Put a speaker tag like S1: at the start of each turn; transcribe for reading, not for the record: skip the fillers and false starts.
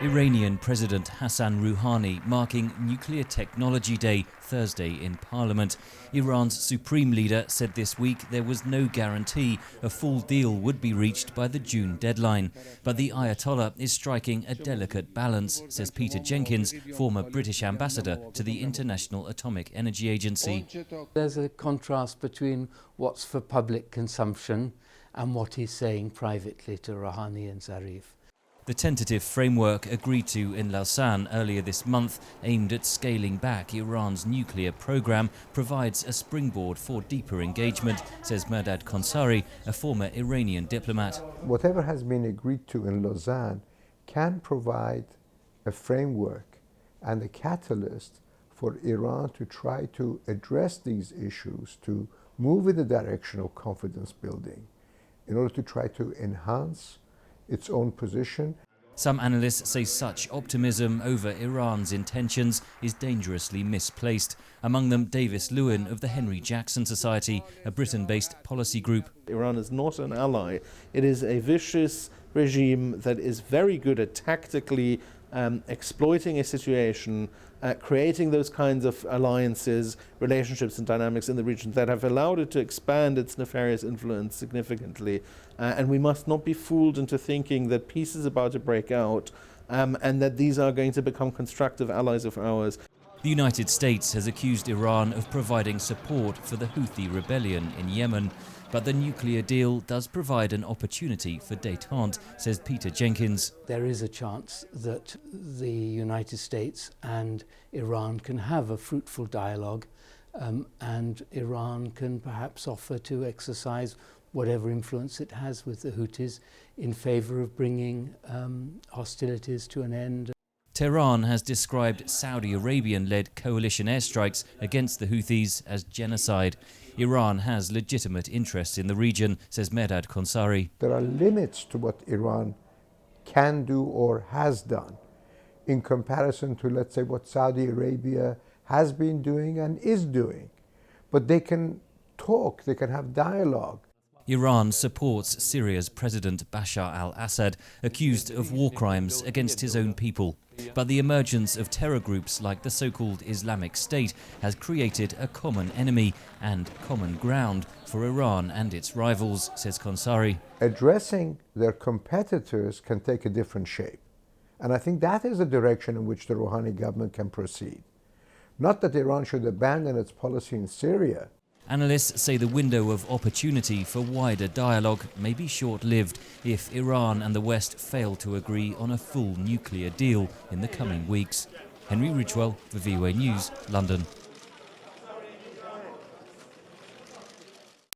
S1: Iranian President Hassan Rouhani marking Nuclear Technology Day Thursday in Parliament. Iran's supreme leader said this week there was no guarantee a full deal would be reached by the June deadline. But the Ayatollah is striking a delicate balance, says Peter Jenkins, former British ambassador to the International Atomic Energy Agency.
S2: There's a contrast between what's for public consumption and what he's saying privately to Rouhani and Zarif.
S1: The tentative framework agreed to in Lausanne earlier this month, aimed at scaling back Iran's nuclear program, provides a springboard for deeper engagement, says Mehrdad Konsari, a former Iranian diplomat.
S3: Whatever has been agreed to in Lausanne can provide a framework and a catalyst for Iran to try to address these issues, to move in the direction of confidence building, in order to try to enhance its own position.
S1: Some analysts say such optimism over Iran's intentions is dangerously misplaced. Among them, Davis Lewin of the Henry Jackson Society, a Britain-based policy group.
S4: Iran is not an ally. It is a vicious regime that is very good at tactically exploiting a situation, creating those kinds of alliances, relationships and dynamics in the region that have allowed it to expand its nefarious influence significantly. And we must not be fooled into thinking that peace is about to break out and that these are going to become constructive allies of ours.
S1: The United States has accused Iran of providing support for the Houthi rebellion in Yemen. But the nuclear deal does provide an opportunity for détente, says Peter Jenkins.
S2: There is a chance that the United States and Iran can have a fruitful dialogue, and Iran can perhaps offer to exercise whatever influence it has with the Houthis in favour of bringing hostilities to an end.
S1: Tehran has described Saudi Arabian-led coalition airstrikes against the Houthis as genocide. Iran has legitimate interests in the region, says Mehrdad Konsari.
S3: There are limits to what Iran can do or has done in comparison to, let's say, what Saudi Arabia has been doing and is doing. But they can talk, they can have dialogue.
S1: Iran supports Syria's President Bashar al-Assad, accused of war crimes against his own people. But the emergence of terror groups like the so-called Islamic State has created a common enemy and common ground for Iran and its rivals, says Konsari.
S3: Addressing their competitors can take a different shape. And I think that is the direction in which the Rouhani government can proceed. Not that Iran should abandon its policy in Syria.
S1: Analysts say the window of opportunity for wider dialogue may be short-lived if Iran and the West fail to agree on a full nuclear deal in the coming weeks. Henry Ridgwell for VOA News, London.